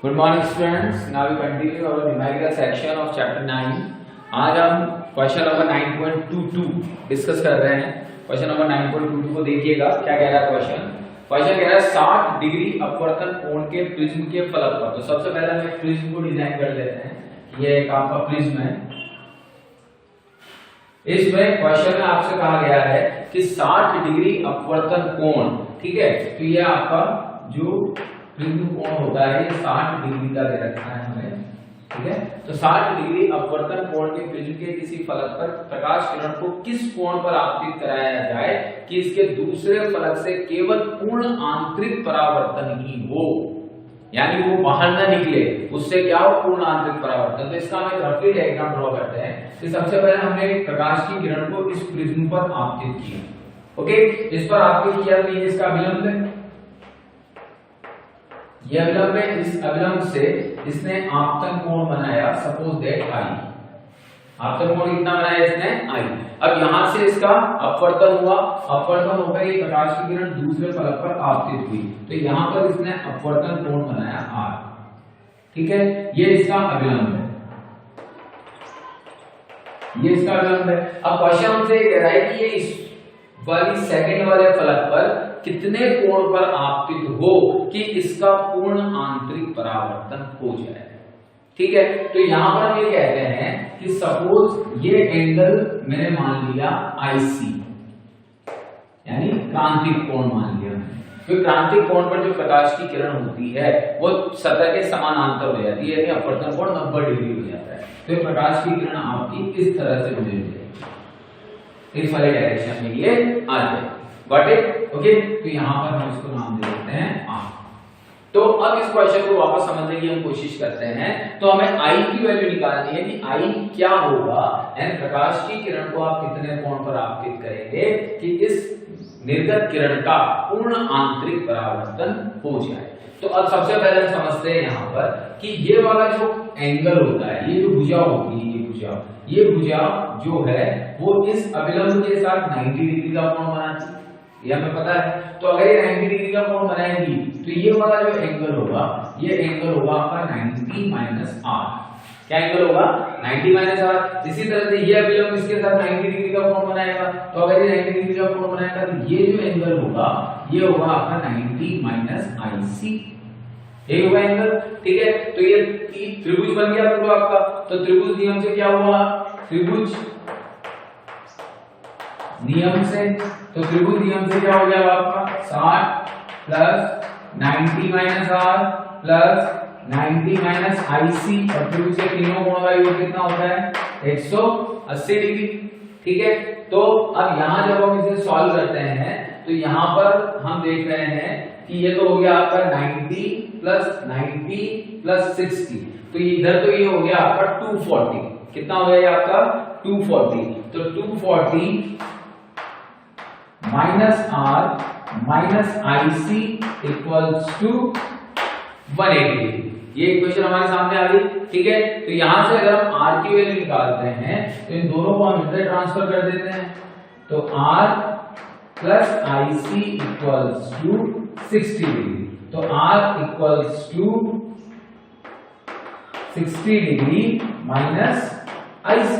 Good morning students. Now we continue our numerical section of chapter 9. आज हम question number 9.22 discuss कर रहे हैं। क्वेश्चन नंबर 9.22 को देखिएगा क्या कह रहा है क्वेश्चन कह रहा है 60 डिग्री अपवर्तन कोण के प्रिज्म के फलक पर। तो सबसे पहले हम एक प्रिज्म को डिजाइन कर लेते हैं। ये एक आपका प्रिज्म है। इसमें क्वेश्चन में आपसे कहा गया है कि 60 डिग्री अपवर्तन कोण, ठीक है। तो ये आपका जो प्रिज्म कोण होता है ये 60 डिग्री का दे रखा है हमें, ठीक है। तो 60 डिग्री अपवर्तन कोण के प्रिज्म के किसी फलक पर प्रकाश किरण को किस कोण पर आपतित कराया जाए कि इसके दूसरे फलक से केवल पूर्ण आंतरिक परावर्तन ही हो, यानी वो बाहर ना निकले, उससे क्या हो, पूर्ण आंतरिक परावर्तन। तो इसका हम एक रफली डायग्राम ड्रॉ करते हैं कि सबसे पहले हमने प्रकाश की किरण को इस प्रिज्म पर आपतित किया, ओके। इस पर आपतित किया तो ये इसका अभिलंब है, ये अभिलंब है। इस अभिलंब से इसने आपतन कोण बनाया, सपोज दैट आई। आपतन कोण कितना बनाया इसने, आई। अब यहां से इसका अपवर्तन हुआ, अपवर्तन होकर ये प्रकाश की किरण दूसरे फलक पर आपतित हुई, तो यहां पर इसने अपवर्तन कोण बनाया आर, ठीक है। ये इसका अभिलंब है, ये इसका अभिलंब है। अब क्वेश्चन हमसे ये कह रहा है कि ये इस वाली सेकंड वाले फलक पर कितने कोण पर आपतित हो कि इसका पूर्ण आंतरिक परावर्तन हो जाए, ठीक है। तो यहां पर हम ये कहते हैं कि सपोज ये एंगल मैंने मान लिया IC, यानी क्रांतिक कोण मान लिया। तो क्रांतिक कोण पर जो प्रकाश की किरण होती है वो सतह के समानांतर हो जाती है, यानी अपवर्तन कोण 90 डिग्री हो जाता है। तो प्रकाश की किरण आपकी इस तरह से गुजरती है, इस वाले डायरेक्शन में ये आ जाए, गॉट इट, ओके। तो यहां पर हम इसको नाम दे देते हैं आर। तो अब इस क्वेश्चन को वापस समझने की हम कोशिश करते हैं। तो हमें आई की वैल्यू निकालनी है कि आई क्या होगा, यानी प्रकाश की किरण को आप कितने कोण पर आपतित करेंगे कि इस निर्गत किरण का पूर्ण आंतरिक परावर्तन हो जाए। तो अब सबसे पहले हम समझते हैं यहाँ पर कि ये वाला जो एंगल होता है, ये जो भुजा होती है, ये भुजा जो है वो इस अभिलंब के साथ 90 डिग्री का कोण बनाती है, ये हमें पता है। तो अगर ये 90 डिग्री का कोण बनाएगी तो ये वाला जो एंगल होगा, ये एंगल होगा आपका 90 माइनस आर। क्या एंगल होगा, 90 माइनस आर। इसी तरह से ये अभिलंब इसके साथ 90 डिग्री का कोण बनाएगा, तो अगर ये 90 डिग्री का कोण बनाएगा तो ये जो एंगल होगा ये होगा आपका 90 माइनस IC, ये होगा एंगल, ठीक है। तो ये त्रिभुज बन गया पूरा आपका। तो त्रिभुज नियम से क्या हुआ, त्रिभुज नियम से, तो त्रिभुज नियम से क्या हो गया आपका 60 plus 90 minus R plus 90 minus IC, और त्रिभुज के तीनों कोणों का योग कितना होता है 180 डिग्री, ठीक है। तो अब यहां जब हम इसे सॉल्व करते हैं तो यहां पर हम देख रहे हैं कि ये तो हो गया आपका 90 प्लस 60, तो इधर तो ये हो गया आपका 240। कितना हो गया आपका 240। तो 240 minus R minus IC equals to 180। ये इक्वेशन हमारे सामने आ गई, ठीक है। तो यहां से अगर हम r की वैल्यू निकालते हैं तो इन दोनों को हम इधर ट्रांसफर कर देते हैं। तो r plus IC equals to 60 degree, तो r equals to 60 degree minus IC,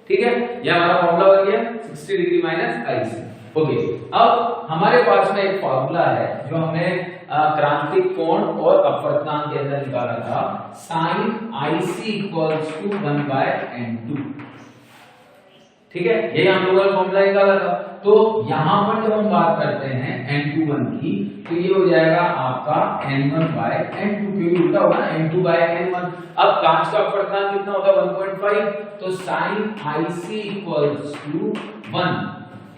ठीक है। यह हमारा फॉर्मूला बन गया 60 डिग्री माइनस IC, ओके। अब हमारे पास में एक फॉर्मूला है जो हमने क्रांतिक कोण और अपवर्तनांक के अंदर निकाला था, sign IC equals to 1/n2, ठीक है। ये हम लोगों ने फॉर्मूला निकाला था। तो यहां पर जब हम बात करते हैं n21 की, तो ये हो जाएगा आपका n1/n2, क्योंकि उल्टा होगा ना n2/n1। अब कांच का अपवर्तनांक कितना होता है 1.5, तो sine IC equals to 1,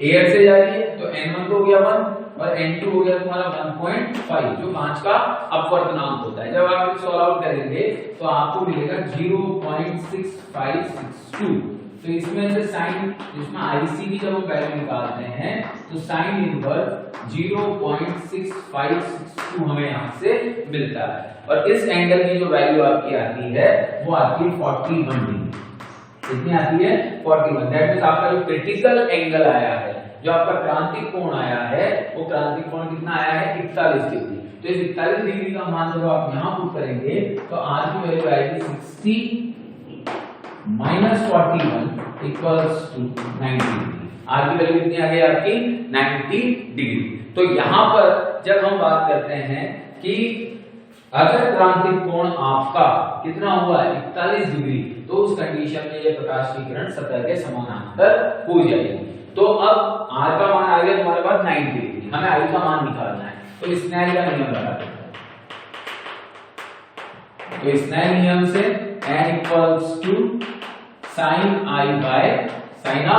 air से जा रही है तो n1 तो हो गया 1 और n2 हो गया तुम्हारा 1.5, जो कांच का अपवर्तनांक होता है। जब आप इसे सॉल्व आउट करेंगे तो आपको मिलेगा 0.6562। तो इसमें से साइन, इसमें IC की जब हम वैल्यू निकालते हैं तो साइन इनवर्स 0.6562 हमें यहाँ से मिलता है, और इस एंगल की जो वैल्यू आपकी आती है वो आती है 41 डिग्री। कितनी आती है 41। दैट मींस आपका जो क्रिटिकल एंगल आया है, जो आपका क्रांतिक कोण आया है, वो क्रांतिक कोण कितना आया है 41 डिग्री। तो इस 41 डिग्री का मान जब आप यहाँ पुट करेंगे तो r की वैल्यू आएगी 60 - 41 इक्वल्स टू 90 डिग्री। r की वैल्यू कितनी आ गई आपकी 90 डिग्री। तो यहाँ पर जब हम बात करते हैं कि अगर क्रांतिक कोण आपका कितना हुआ 41 डिग्री, तो उस कंडीशन में ये प्रकाश की किरण सतह के समानांतर हो जाएगी। तो अब r का मान आ गया तुम्हारे पास 90 डिग्री, हमें i का मान निकालना है। तो स्नेल का नियम लगा देते हैं। तो स्नेल नियम से n equals to sin i bye sin r,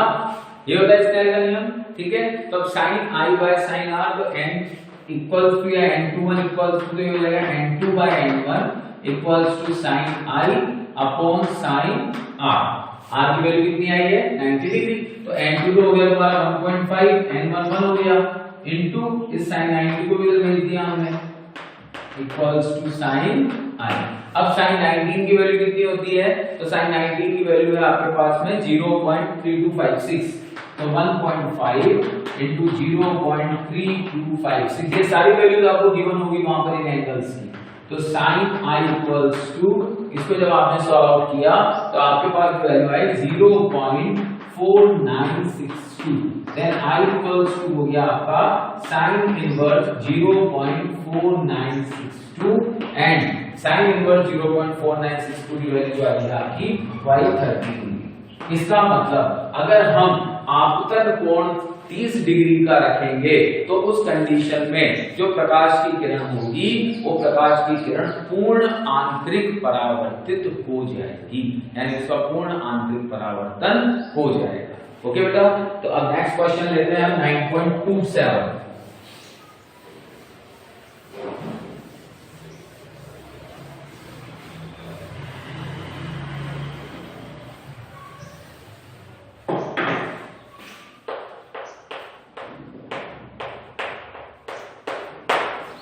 ये होता है स्नेल का नियम, ठीक है। तो अब sin i bye sin r, तो n इक्वल्स टू या n21 इक्वल्स टू हो जाएगा n2 by n1 equals to sin i upon sin r। r की वैल्यू कितनी आई है 90 डिग्री। तो n2 हो गया तुम्हारा 1.5, n1 1 हो गया इनटू इस sin 90 को भी भेज दिया हमने इक्वल्स टू sin i। अब sin 19 की वैल्यू कितनी होती है, तो sin 19 की वैल्यू है आपके पास में 0.3256, तो 1.5 इंटू 0.3256, ये सारी वैल्यूज आपको गिवन होगी वहां पर इन एंगल्स की। तो sin i इक्वल्स टू, इसको जब आपने सॉल्व आउट किया तो आपके पास वैल्यू आई 0.4962, देन i इक्वल्स टू हो गया आपका sin inverse 0.4962 and sin inverse 0.4962 की वैल्यू आ गई आपकी y30। इसका मतलब अगर हम आपतन कोण 30 डिग्री का रखेंगे तो उस कंडीशन में जो प्रकाश की किरण होगी वो प्रकाश की किरण पूर्ण आंतरिक परावर्तित हो जाएगी, यानी उसका पूर्ण आंतरिक परावर्तन हो जाएगा। ओके बेटा, तो अब नेक्स्ट क्वेश्चन लेते हैं हम 9.27।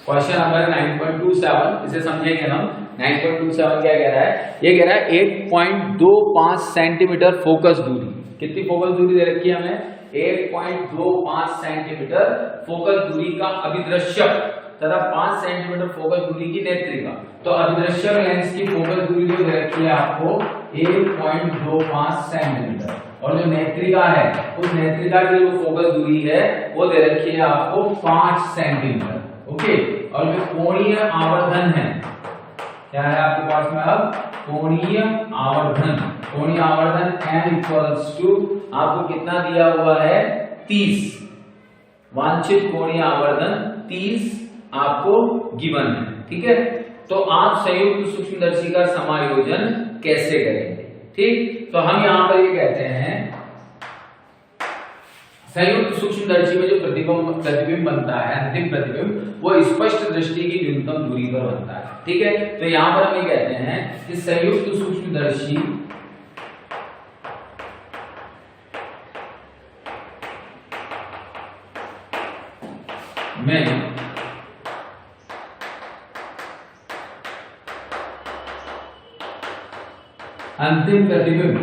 क्वेश्चन नंबर 9.27, इसे समझेंगे हम। 9.27 क्या कह रहा है, ये कह रहा है 1.25 सेंटीमीटर फोकस दूरी। कितनी फोकस दूरी दे रखी है हमें 1.25 सेंटीमीटर फोकस दूरी का अभिदृश्यक तथा 5 सेंटीमीटर फोकस दूरी की नेत्रिका। तो अभिदृश्यक लेंस की फोकस दूरी जो दे रखी है आपको 1.25 सेंटीमीटर, और जो नेत्रिका है उस नेत्रिका की जो फोकस दूरी है वो दे रखी है आपको 5 सेंटीमीटर। ओके, और जो कोणीय आवर्धन है क्या है आपके पास में, अब कोणीय आवर्धन n इक्वल्स टू आपको कितना दिया हुआ है 30, वांछित कोणीय आवर्धन 30 आपको गिवन है, ठीक है। तो आप संयुक्त सूक्ष्मदर्शी का समायोजन कैसे करेंगे, ठीक। तो हम यहां पर ये कहते हैं संयुक्त सूक्ष्मदर्शी में जो प्रतिबिंब बनता है, अंतिम प्रतिबिंब, वो स्पष्ट दृष्टि की न्यूनतम दूरी पर बनता है, ठीक है। तो यहां पर हम ये कहते हैं कि संयुक्त सूक्ष्मदर्शी में अंतिम प्रतिबिंब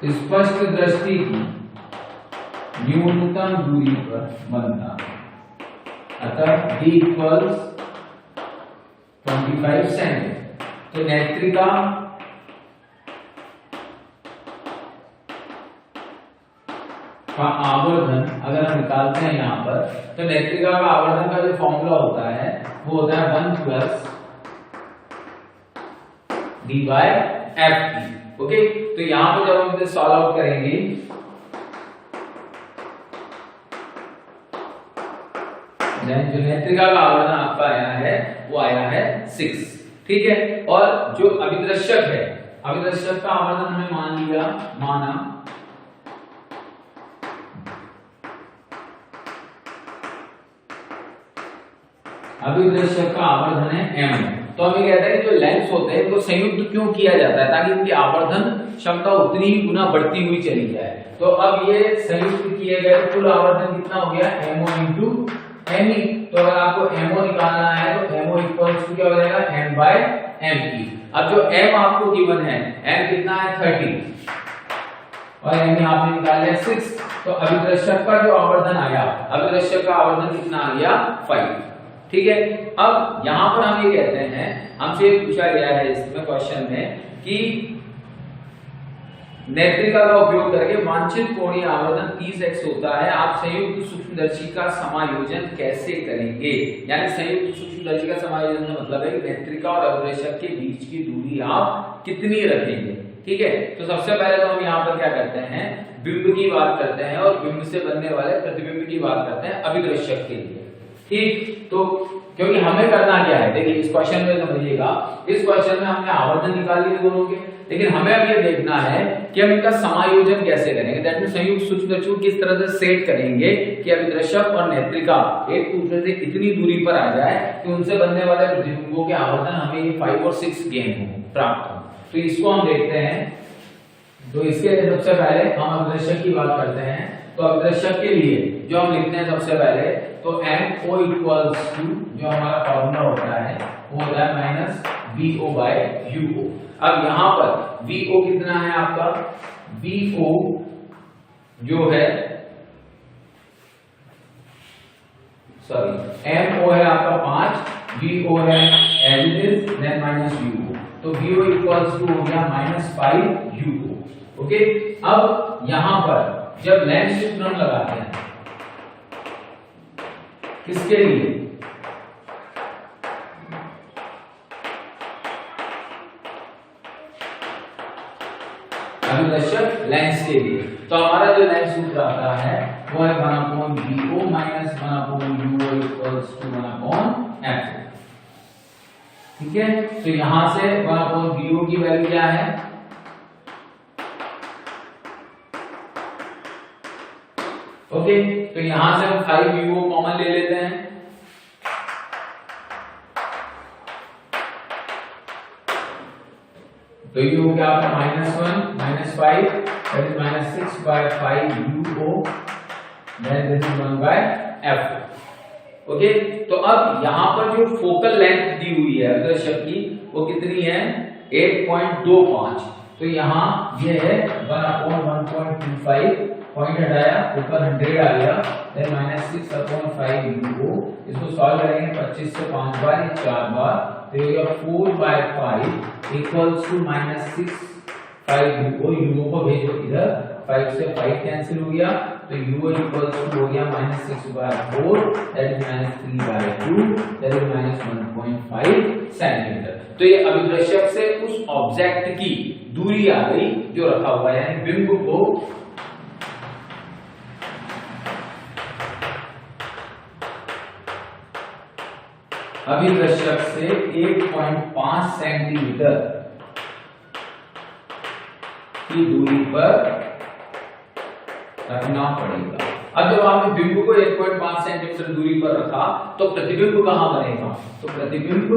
स्पष्ट दृष्टि की न्यूनतम दूरी पर बनता है, अतः d इक्वल्स 25 सेंटीमीटर। तो नेत्रिका का आवर्धन अगर हम निकालते हैं यहाँ पर, तो नेत्रिका का आवर्धन का जो फॉर्मूला होता है वो होता है 1 + d बाय ft। ओके, तो यहां पर जब हम इसे सॉल्व आउट करेंगे जो नेत्रिका का आवर्धन आपका आया है वो आया है 6, ठीक है। और जो अभिदृश्यक है, अभिदृश्यक का आवर्धन हमने माना अभिदृश्यक का आवर्धन है m। तो हम ये कहते हैं जो लेंस होते हैं इनको संयुक्त क्यों किया जाता है, ताकि इनकी आवर्धन क्षमता उतनी ही गुना बढ़ती हुई चली जाए। तो अब ये संयुक्त किए गए कुल आवर्धन कितना हो गया mo इंटू me। तो अगर आपको mo निकालना है तो mo इक्वल्स टू क्या हो जाएगा m/me। अब जो m आपको गिवन है, m कितना है 30 और m यहाँ पे निकाल लिया 6, तो अभिदर्शक का जो आवर्धन आया, अभिदर्शक का आवर्धन कितना आ गया 5। ठीक है, अब यहाँ पर हम ये कहते हैं, हमसे ये पूछा गया है इसमें क्वेश्चन में कि नेत्रिका का उपयोग करके वांछित कोणीय आवर्धन 30x होता है, आप संयुक्त सूक्ष्मदर्शी का समायोजन कैसे करेंगे। यानी संयुक्त सूक्ष्मदर्शी का समायोजन का मतलब है कि नेत्रिका और अभिदर्शक के बीच की दूरी आप कितनी रखेंगे। ठीक है, तो सबसे पहले तो हम यहाँ पर क्या करते हैं, बिंब की बात करते हैं और बिंब से बनने वाले प्रतिबिंब की बात करते हैं अभिदर्शक के लिए। ठीक, तो क्योंकि हमें करना क्या है, देखिए इस क्वेश्चन में समझिएगा, इस क्वेश्चन में हमने आवर्धन निकाल लिए दोनों के, लेकिन हमें अब ये देखना है कि हम इनका समायोजन कैसे करेंगे। दैट मींस संयुक्त सूक्ष्मदर्शी को किस तरह से सेट करेंगे कि अभिदर्शक और नेत्रिका एक दूसरे से इतनी दूरी पर आ जाए कि उनसे बनने वाले प्रतिबिंबों के आवर्धन हमें ये 5 और 6 गेन हो, प्राप्त हो। तो इसको हम देखते हैं। तो इसके लिए सबसे पहले हम अभिदर्शक की बात करते हैं। तो अभिदर्शक के लिए जो हम लिखते हैं सबसे पहले, तो MO इक्वल्स टू, जो हमारा फॉर्मूला होता है वो होता है माइनस VO बाय UO। अब यहाँ पर VO कितना है आपका, VO जो है, सॉरी MO है आपका 5, VO है as it is, then minus UO, तो VO इक्वल्स टू हो गया -5 UO। ओके, अब यहां पर जब लेंस सूत्रम लगाते हैं, किसके लिए, अभिदर्शक लेंस के लिए, तो हमारा जो लेंस सूत्र आता है वो है 1/VO minus 1/UO equals to 1/F। ठीक है, तो यहां से 1/VO की वैल्यू क्या है, ओके, तो यहां से हम 5UO कॉमन ले लेते हैं। तो ये हो गया आपका -1 -5, that is -6/5UO, then this is 1/F। Okay, तो अब यहां पर जो फोकल लेंथ दी हुई है अभिदर्शक की वो कितनी है, 8.25। तो यहाँ ये है 1/1.25, पॉइंट हटाया, ऊपर 100 आ गया, देन -6/5UO। इसको सॉल्व करेंगे 25 से 5 बार, ये 4 बार, तो ये 4/5 इक्वल्स टू -6/5UO। UO को भेजो इधर, 5 से 5 कैंसिल हो गया, तो UO इक्वल्स टू हो गया -6/4, that is -3/2, that is -1.5 centimetre. तो ये अभिदर्शक से उस ऑब्जेक्ट की दूरी आ गई जो रखा हुआ है, यानी बिंब को अभिदर्शक से 1.5 सेंटीमीटर की दूरी पर रखना पड़ेगा। अब जब आपने बिंब को 1.5 सेंटीमीटर दूरी पर रखा तो प्रतिबिंब कहां बनेगा, तो प्रतिबिंब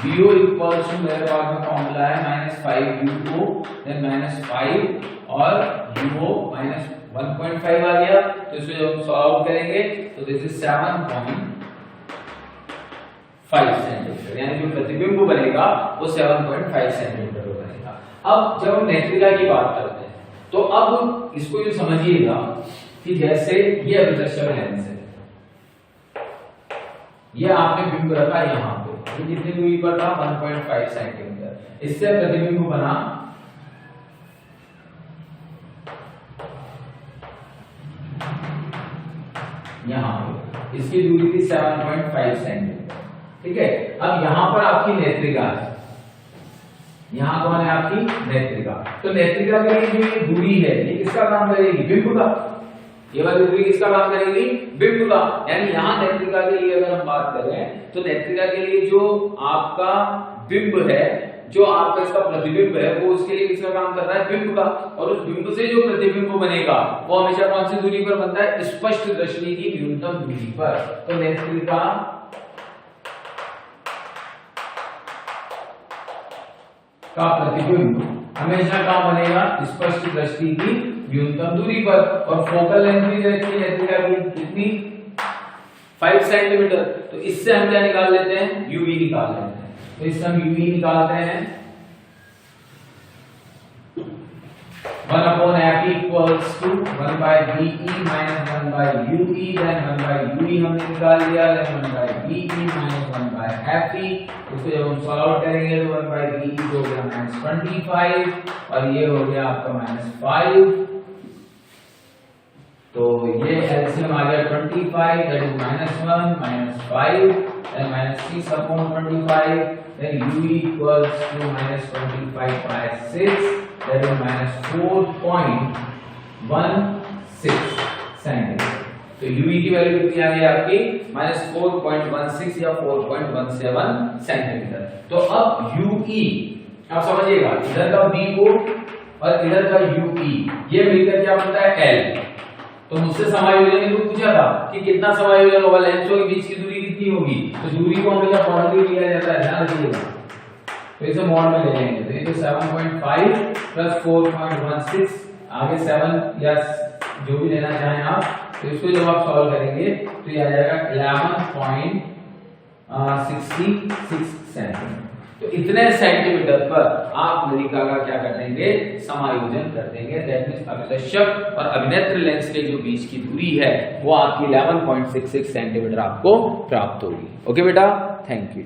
VO इक्वल्स टू, मेरे पास में फॉर्मूला है -5UO, देन -5 और UO -1.5 आ गया, तो इसको जब हम सॉल्व करेंगे तो दिस इज 7.5 सेंटीमीटर, यानी जो प्रतिबिंब बनेगा वो 7.5 सेंटीमीटर बनेगा। अब जब हम नेत्रिका की बात करते हैं, तो अब इसको जो समझिएगा कि जैसे ये अभिदर्शक लेंस है, ये आपने बिंब रखा यहाँ पे, ये कितनी दूरी पर था, 1.5 सेंटीमीटर, इससे प्रतिबिंब बना यहाँ पे, इसकी दूरी थी 7.5 सेंटीमीटर। ठीक है, अब यहाँ पर आपकी नेत्रिका है, यहाँ कौन है आपकी नेत्रिका, तो नेत्रिका के लिए जो ये दूरी है ये किसका काम करेगी, बिंब का, ये वाली दूरी किसका काम करेगी, बिंब का। यानी यहाँ नेत्रिका के लिए अगर हम बात करें तो नेत्रिका के लिए जो आपका बिंब है, जो आपका इसका प्रतिबिंब है, वो उसके लिए किसका काम कर रहा है, बिंब का, और उस बिंब से जो प्रतिबिंब बनेगा वो हमेशा कौन सी दूरी पर बनता है, स्पष्ट दर्शनी की न्यूनतम दूरी पर। तो नेत्रिका का प्रतिबिंब हमेशा कहां बनेगा, स्पष्ट दृष्टि की न्यूनतम दूरी पर, और फोकल लेंथ भी रहती है नेत्रिका की कितनी, 5 सेंटीमीटर। तो इससे हम क्या निकाल लेते हैं, UV निकाल लेते हैं। तो इससे हम यूई निकालते हैं 1/f equals to 1/be minus 1/ue, then 1/ue हमने निकाल लिया, then 1/be minus 1/fe। इसको जब हम सॉल्व करेंगे तो 1/be हो गया -25 और ये हो गया आपका -5। तो ये एलसीएम आ गया 25, that is -1 -5 and -6/25, then u equals to -25/6, that is -4.16 centimetre. तो यूवी की वैल्यू कितनी आ गई आपकी -4.16 या 4.17 सेंटीमीटर। तो अब यूई आप समझिएगा, इधर का बी को और इधर का यूई ये मिलकर क्या बनता है एल। तो मुझसे समायोजन में पूछा था कि कितना समायोजन होगा, लेंसों के बीच की दूरी कितनी होगी। तो दूरी को हमेशा मॉडल लिया जाता है, ध्यान रखिएगा। तो इसे मॉड में ले लेंगे, तो ये तो 7.5 प्लस 4.16 आगे 7 या जो भी लेना चाहें आप। तो इसको जब आप सॉल्व करेंगे तो ये आ जाएगा 11.66 सेंटीमीटर। तो इतने सेंटीमीटर पर आप नलिका का क्या कर देंगे, समायोजन कर देंगे। दैट मींस अभिदर्शक और अभिनेत्र लेंस के जो बीच की दूरी है वो आपकी 11.66 सेंटीमीटर आपको प्राप्त होगी। ओके बेटा, थैंक यू।